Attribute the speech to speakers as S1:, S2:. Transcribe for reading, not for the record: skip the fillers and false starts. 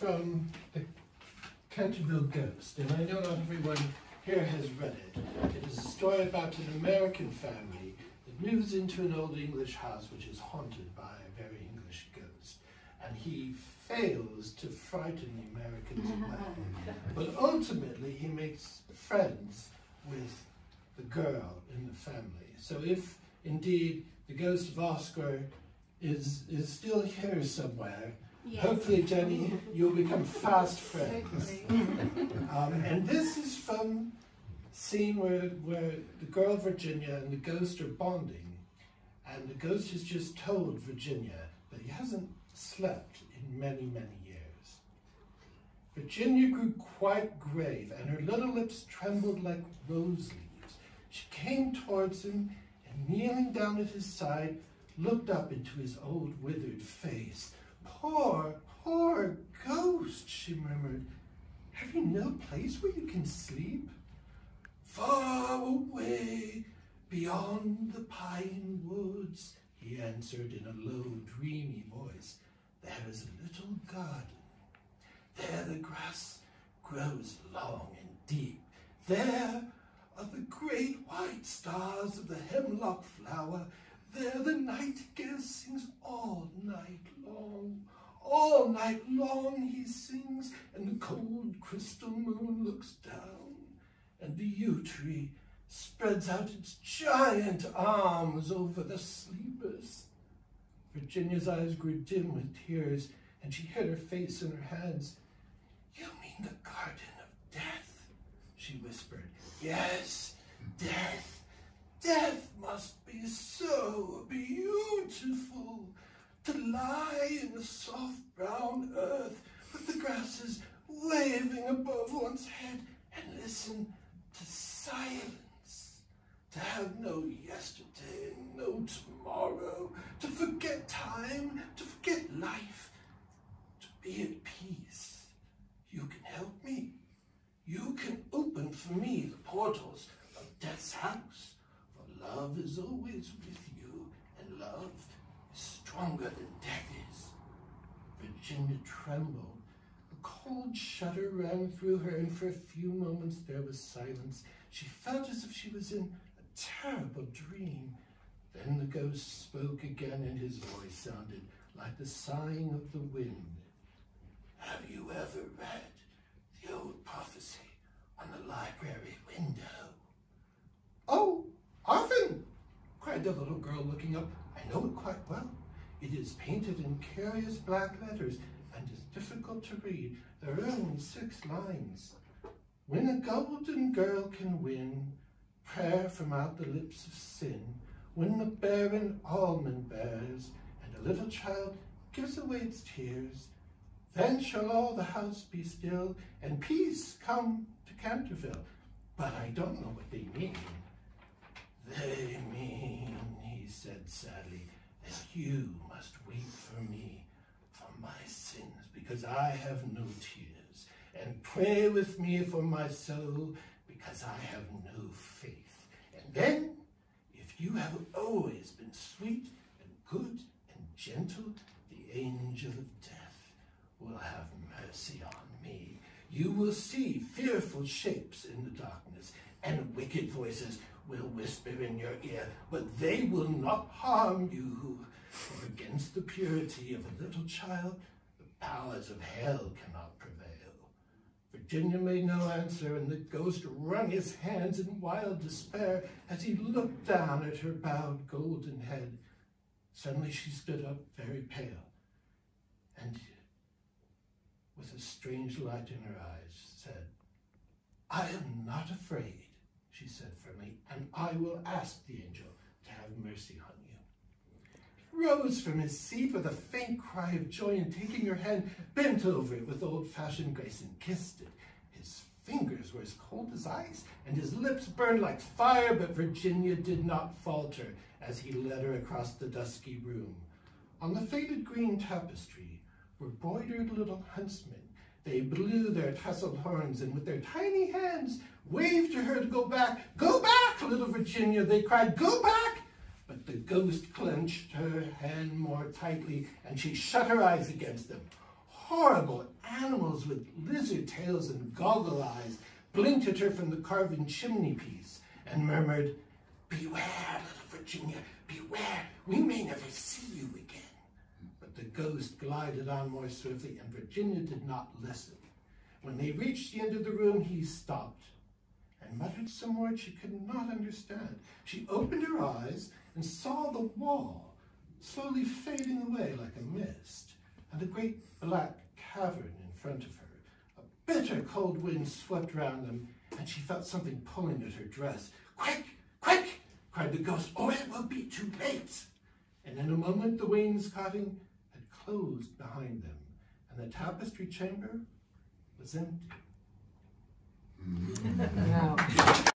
S1: from the Canterville Ghost, and I know not everyone here has read it. It is a story about an American family that moves into an old English house which is haunted by a very English ghost, and he fails to frighten the Americans away. But ultimately he makes friends with the girl in the family. So if indeed the ghost of Oscar is still here somewhere, yes. Hopefully, Jenny, you'll become fast friends. And this is from a scene where the girl Virginia and the ghost are bonding, and the ghost has just told Virginia that he hasn't slept in many, many years. Virginia grew quite grave, and her little lips trembled like rose leaves. She came towards him, and kneeling down at his side, looked up into his old withered face. "Poor, poor ghost," she murmured. "Have you no place where you can sleep?" "Far away, beyond the pine woods," he answered in a low, dreamy voice, "there is a little garden. There the grass grows long and deep. There are the great white stars of the hemlock flower. There the nightingale sings all night long. All night long he sings, and the cold crystal moon looks down, and the yew tree spreads out its giant arms over the sleepers." Virginia's eyes grew dim with tears, and she hid her face in her hands. "You mean the Garden of Death?" she whispered. "Yes, death. Death must be so beautiful, to lie in the soft brown earth with the grasses waving above one's head and listen to silence, to have no yesterday, no tomorrow, to forget time, to forget life, to be at peace. You can help me. You can open for me the portals of death's house. Love is always with you, and love is stronger than death is." Virginia trembled. A cold shudder ran through her, and for a few moments there was silence. She felt as if she was in a terrible dream. Then the ghost spoke again, and his voice sounded like the sighing of the wind. "Have you ever read the old prophecy on the library window?" "Oh, often," cried the little girl, looking up. "I know it quite well. It is painted in curious black letters and is difficult to read. There are only 6 lines. When a golden girl can win prayer from out the lips of sin, when the barren almond bears and a little child gives away its tears, then shall all the house be still and peace come to Canterville." But I don't know what they mean. "They mean," he said sadly, "that you must weep for me, for my sins, because I have no tears, and pray with me for my soul, because I have no faith. And then, if you have always been sweet and good and gentle, the angel of death will have mercy on me. You will see fearful shapes in the darkness, and wicked voices will whisper in your ear, but they will not harm you, for against the purity of a little child, the powers of hell cannot prevail." Virginia made no answer, and the ghost wrung his hands in wild despair as he looked down at her bowed golden head. Suddenly she stood up, very pale, and with a strange light in her eyes said, "I am not afraid," she said firmly, "and I will ask the angel to have mercy on you." He rose from his seat with a faint cry of joy, and taking her hand, bent over it with old-fashioned grace and kissed it. His fingers were as cold as ice, and his lips burned like fire, but Virginia did not falter as he led her across the dusky room. On the faded green tapestry were broidered little huntsmen. They blew their tasseled horns, and with their tiny hands waved to her to go back. "Go back, little Virginia," they cried, "go back!" But the ghost clenched her hand more tightly, and she shut her eyes against them. Horrible animals with lizard tails and goggle eyes blinked at her from the carven chimney piece and murmured, "Beware, little Virginia, beware, we may never see you again." But the ghost glided on more swiftly, and Virginia did not listen. When they reached the end of the room, he stopped and muttered some words she could not understand. She opened her eyes and saw the wall slowly fading away like a mist, and a great black cavern in front of her. A bitter cold wind swept round them, and she felt something pulling at her dress. "Quick, quick!" cried the ghost, "or it will be too late." And in a moment the wainscoting had closed behind them, and the tapestry chamber was empty.
S2: Wow.